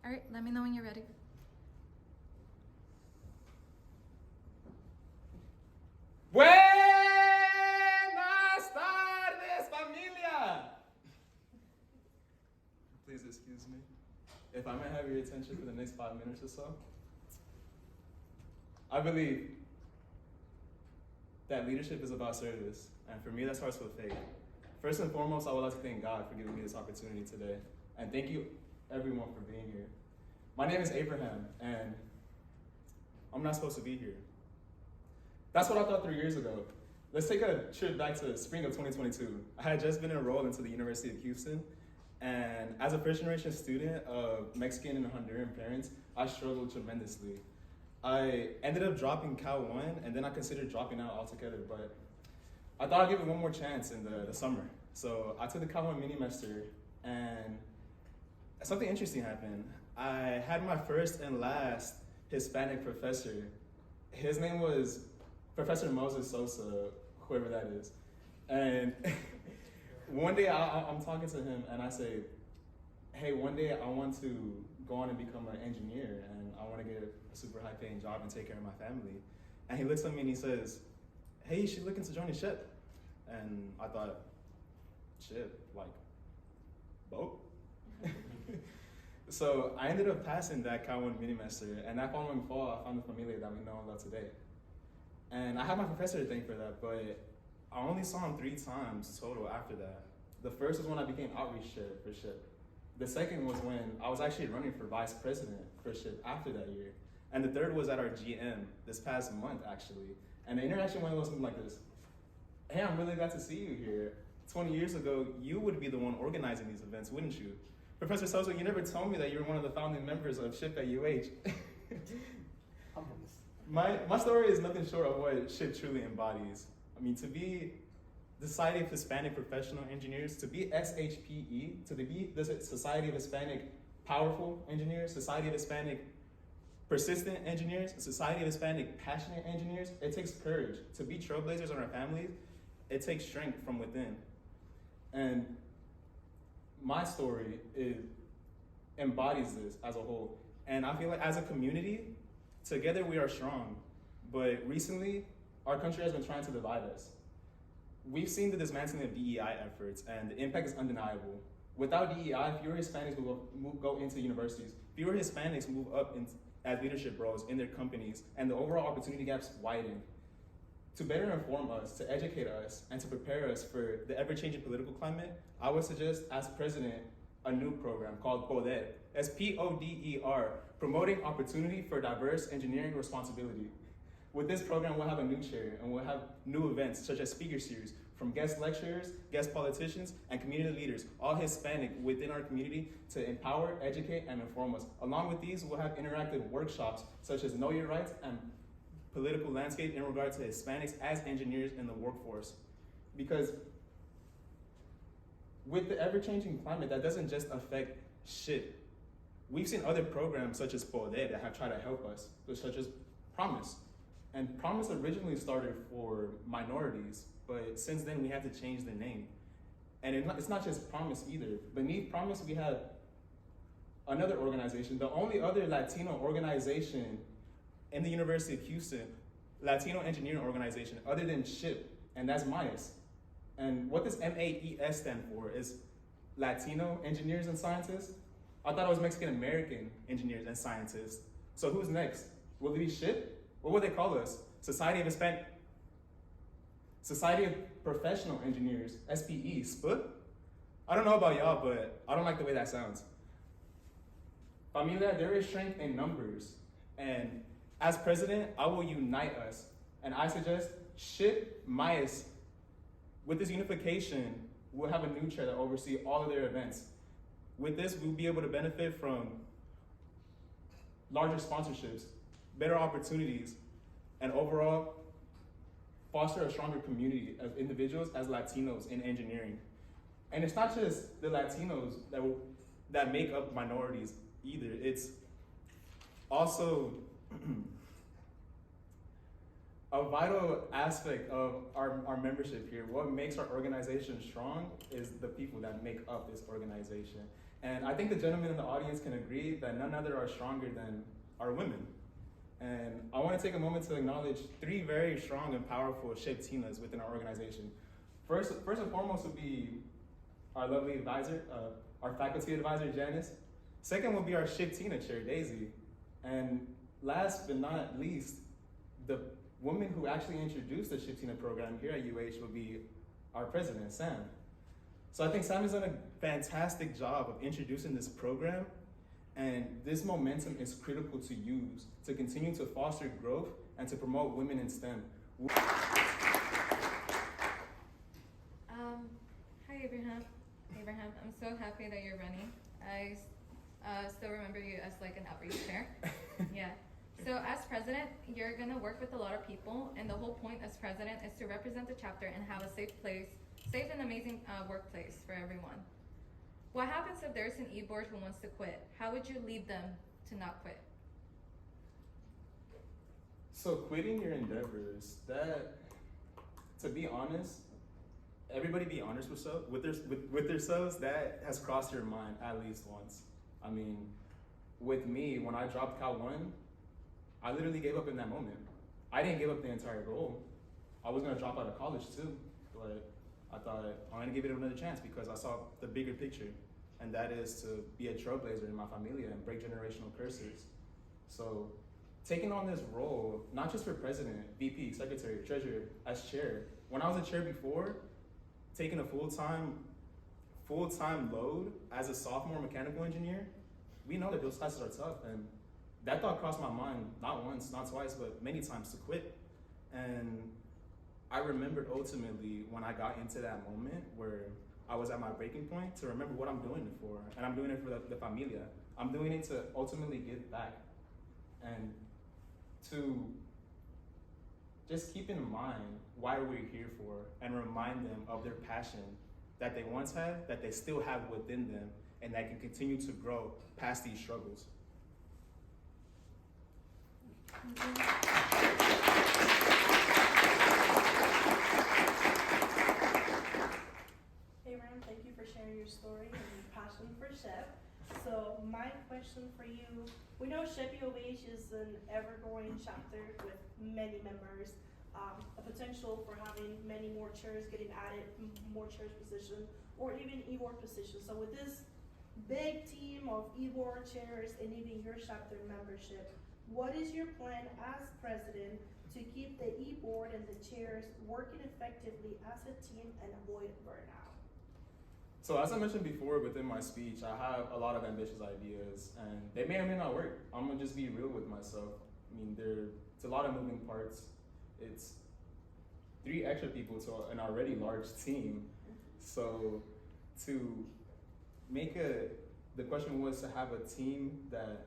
All right, let me know when you're ready. Buenas tardes, familia! Please excuse me. If I might have your attention for the next 5 minutes or so. I believe that leadership is about service, and for me that starts with faith. First and foremost, I would like to thank God for giving me this opportunity today, and thank you everyone for being here. My name is Abraham, and I'm not supposed to be here. That's what I thought 3 years ago. Let's take a trip back to spring of 2022. I had just been enrolled into the University of Houston, and as a first-generation student of Mexican and Honduran parents, I struggled tremendously. I ended up dropping Cal 1, and then I considered dropping out altogether, but I thought I'd give it one more chance in the summer. So I took the Cal 1 mini-semester, and something interesting happened. I had my first and last Hispanic professor. His name was Professor Moses Sosa, whoever that is. And one day I'm talking to him and I say, hey, one day I want to go on and become an engineer and I want to get a super high paying job and take care of my family. And he looks at me and he says, hey, you should look into joining SHPE. And I thought, SHPE, like, boat? So I ended up passing that Cal 1 mini-semester, and that following fall, I found the familia that we know and love today. And I have my professor to thank for that, but I only saw him 3 times total after that. The first was when I became outreach chair for SHPE. The second was when I was actually running for vice president for SHPE after that year. And the third was at our GM this past month, actually. And the interaction went a little something like this. Hey, I'm really glad to see you here. 20 years ago, you would be the one organizing these events, wouldn't you? Professor Sosa, you never told me that you were one of the founding members of SHPE-UH. My story is nothing short of what SHPE truly embodies. I mean, to be the Society of Hispanic Professional Engineers, to be SHPE, to be the Society of Hispanic Powerful Engineers, Society of Hispanic Persistent Engineers, Society of Hispanic Passionate Engineers, it takes courage. To be trailblazers in our families, it takes strength from within. And my story embodies this as a whole. And I feel like as a community, together we are strong. But recently, our country has been trying to divide us. We've seen the dismantling of DEI efforts, and the impact is undeniable. Without DEI, fewer Hispanics will go into universities. Fewer Hispanics move up as leadership roles in their companies, and the overall opportunity gaps widen. To better inform us, to educate us, and to prepare us for the ever-changing political climate, I would suggest, as president, a new program called PODER, S-P-O-D-E-R, Promoting Opportunity for Diverse Engineering Responsibility. With this program, we'll have a new chair, and we'll have new events, such as speaker series, from guest lecturers, guest politicians, and community leaders, all Hispanic within our community, to empower, educate, and inform us. Along with these, we'll have interactive workshops, such as Know Your Rights and political landscape in regard to Hispanics as engineers in the workforce. Because with the ever-changing climate, that doesn't just affect SHPE. We've seen other programs such as PODER that have tried to help us, such as Promise. And Promise originally started for minorities, but since then we had to change the name. And it's not just Promise either. Beneath Promise, we have another organization, the only other Latino organization in the University of Houston, Latino engineering organization, other than SHPE, and that's MAES. And what does MAES stand for is Latino Engineers and Scientists. I thought it was Mexican American Engineers and Scientists. So who's next? Will it be SHPE? What would they call us? Society of Professional Engineers, SPE, SPE? I don't know about y'all, but I don't like the way that sounds. Familia, there is strength in numbers, and as president, I will unite us, and I suggest SHPE, MAES. With this unification, we'll have a new chair that oversee all of their events. With this, we'll be able to benefit from larger sponsorships, better opportunities, and overall foster a stronger community of individuals as Latinos in engineering. And it's not just the Latinos that make up minorities either. It's also a vital aspect of our membership here, what makes our organization strong is the people that make up this organization. And I think the gentlemen in the audience can agree that none other are stronger than our women. And I want to take a moment to acknowledge 3 very strong and powerful SHPE-Tinas within our organization. First and foremost would be our lovely advisor, our faculty advisor, Janice. Second would be our SHPE-Tina chair, Daisy. And last but not least, the woman who actually introduced the SHPE-Tina program here at UH would be our president, Sam. So I think Sam has done a fantastic job of introducing this program, and this momentum is critical to use to continue to foster growth and to promote women in STEM. Hi Abraham, I'm so happy that you're running. I still remember you as like an outreach chair. Yeah. So as president, you're gonna work with a lot of people, and the whole point as president is to represent the chapter and have a safe and amazing workplace for everyone. What happens if there's an e-board who wants to quit? How would you lead them to not quit? So quitting your endeavors, that, to be honest, everybody be honest with themselves, that has crossed your mind at least once. I mean, with me, when I dropped Cal 1, I literally gave up in that moment. I didn't give up the entire goal. I was gonna drop out of college too, but I thought I'm gonna give it another chance because I saw the bigger picture, and that is to be a trailblazer in my familia and break generational curses. So taking on this role, not just for president, VP, secretary, treasurer, as chair. When I was a chair before, taking a full-time load as a sophomore mechanical engineer, we know that those classes are tough, and that thought crossed my mind, not once, not twice, but many times, to quit. And I remembered ultimately when I got into that moment where I was at my breaking point, to remember what I'm doing it for. And I'm doing it for the familia. I'm doing it to ultimately give back. And to just keep in mind why we're here for, and remind them of their passion that they once had, that they still have within them, and that can continue to grow past these struggles. Hey Ram, thank you for sharing your story and your passion for SHPE. So my question for you, we know SHPE-UH is an ever-growing chapter with many members, a potential for having many more chairs getting added, more chairs position, or even e-board position. So with this big team of e-board chairs and even your chapter membership, what is your plan as president to keep the e-board and the chairs working effectively as a team and avoid burnout? So as I mentioned before within my speech, I have a lot of ambitious ideas, and they may or may not work. I'm gonna just be real with myself. I mean, it's a lot of moving parts. It's 3 extra people to an already large team. So to make the question was to have a team that.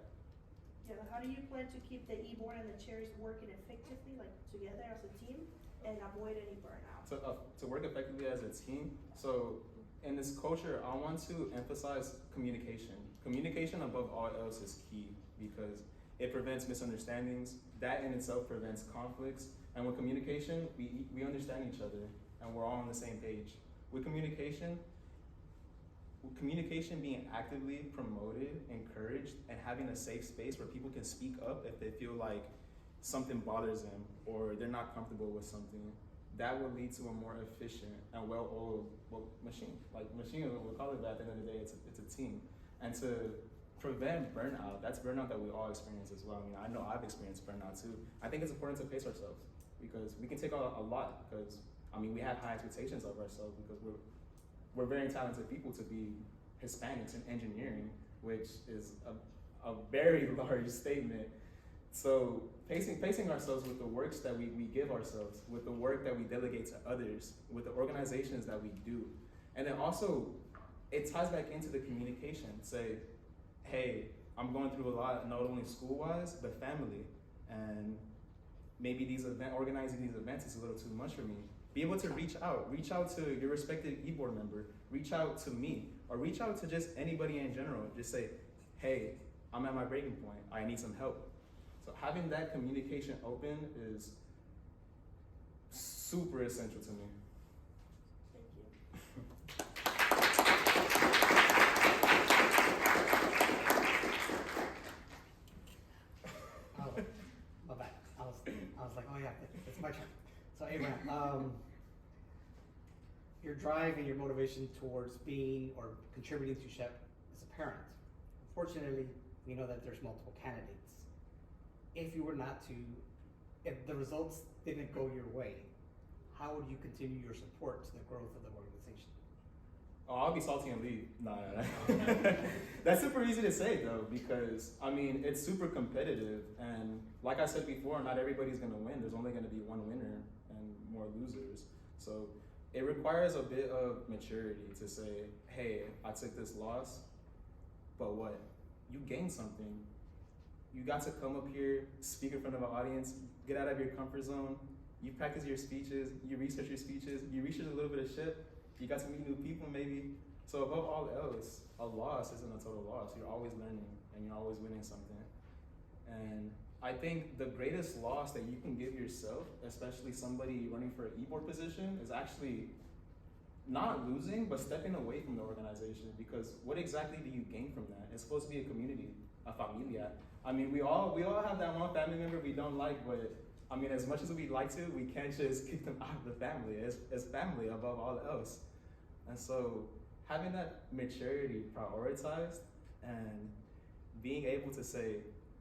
Yeah, how do you plan to keep the e-board and the chairs working effectively, like together as a team, and avoid any burnout? To work effectively as a team. So in this culture, I want to emphasize communication. Communication above all else is key because it prevents misunderstandings. That in itself prevents conflicts. And with communication, we understand each other and we're all on the same page. With communication being actively promoted, encouraged, and having a safe space where people can speak up if they feel like something bothers them or they're not comfortable with something, that will lead to a more efficient and well-oiled machine. Like machine, we'll call it that at the end of the day, it's a team. And to prevent burnout, that's burnout that we all experience as well. I mean, I know I've experienced burnout too. I think it's important to pace ourselves because we can take on a lot because, I mean, we have high expectations of ourselves because we're very talented people to be Hispanics in engineering, which is a very large statement. So pacing ourselves with the works that we give ourselves, with the work that we delegate to others, with the organizations that we do. And then also, it ties back into the communication. Say, hey, I'm going through a lot, not only school-wise, but family. And maybe organizing these events is a little too much for me. Be able to reach out to your respective e-board member, reach out to me, or reach out to just anybody in general. Just say, hey, I'm at my breaking point, I need some help. So having that communication open is super essential to me. Thank you. Oh, my bad. I was like, oh yeah, it's my turn. So Abraham, your drive and your motivation towards being or contributing to SHPE as a parent. Unfortunately, we know that there's multiple candidates. If you were not to, if the results didn't go your way, how would you continue your support to the growth of the organization? Oh, I'll be salty and leave. No. That's super easy to say though, because I mean, it's super competitive, and like I said before, not everybody's gonna win. There's only gonna be one winner and more losers. So it requires a bit of maturity to say, hey, I took this loss, but what? You gained something. You got to come up here, speak in front of an audience, get out of your comfort zone. You practice your speeches, you research your speeches, you research a little bit of SHPE. You got to meet new people maybe. So above all else, a loss isn't a total loss. You're always learning and you're always winning something. And I think the greatest loss that you can give yourself, especially somebody running for an e-board position, is actually not losing, but stepping away from the organization. Because what exactly do you gain from that? It's supposed to be a community, a familia. I mean, we all have that one family member we don't like, but I mean, as much as we'd like to, we can't just kick them out of the family. It's family above all else. And so having that maturity prioritized and being able to say,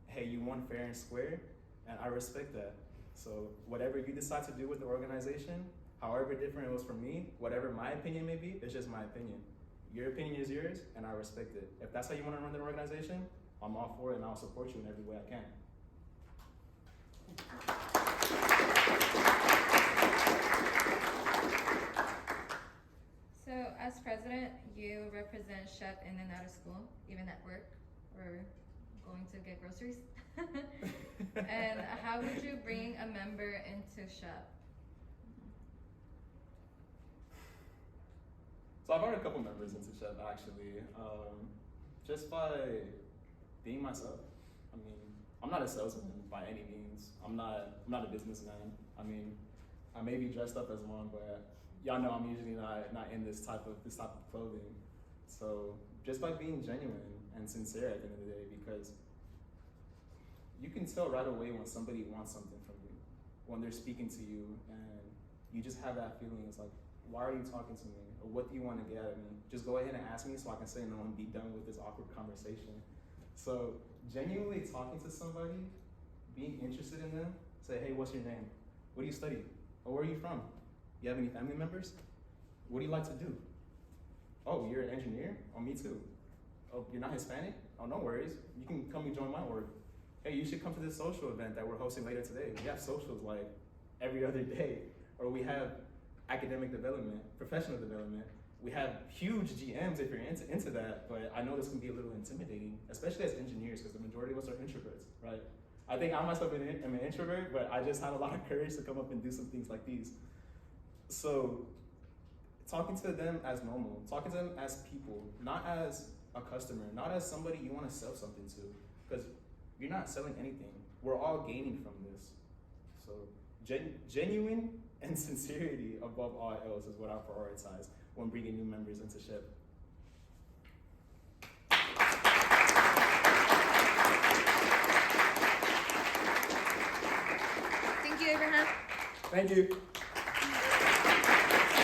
hey, you won fair and square, and I respect that. So whatever you decide to do with the organization, however different it was from me, whatever my opinion may be, it's just my opinion. Your opinion is yours, and I respect it. If that's how you want to run the organization, I'm all for it, and I'll support you in every way I can. So, as president, you represent SHPE in and out of school, even at work or going to get groceries. And how would you bring a member into SHPE? So I've brought a couple members into SHPE actually, just by being myself. I mean, I'm not a salesman by any means. I'm not a businessman. I mean, I may be dressed up as one, but y'all know I'm usually not in this type of clothing. So just by being genuine and sincere at the end of the day, because you can tell right away when somebody wants something from you, when they're speaking to you, and you just have that feeling. It's like, why are you talking to me? Or what do you want to get out of me? Just go ahead and ask me so I can say no and be done with this awkward conversation. So genuinely talking to somebody, being interested in them, say, hey, what's your name? What do you study? Or where are you from? You have any family members? What do you like to do? Oh, you're an engineer? Oh, me too. Oh, you're not Hispanic? Oh, no worries. You can come and join my org. Hey, you should come to this social event that we're hosting later today. We have socials like every other day. Or we have academic development, professional development. We have huge GMs if you're into that, but I know this can be a little intimidating, especially as engineers, because the majority of us are introverts, right? I think I myself am an introvert, but I just had a lot of courage to come up and do some things like these. So talking to them as normal, talking to them as people, not as a customer, not as somebody you want to sell something to, because you're not selling anything. We're all gaining from this. So genuine and sincerity above all else is what I prioritize when bringing new members into SHPE. Thank you, Abraham. Thank you.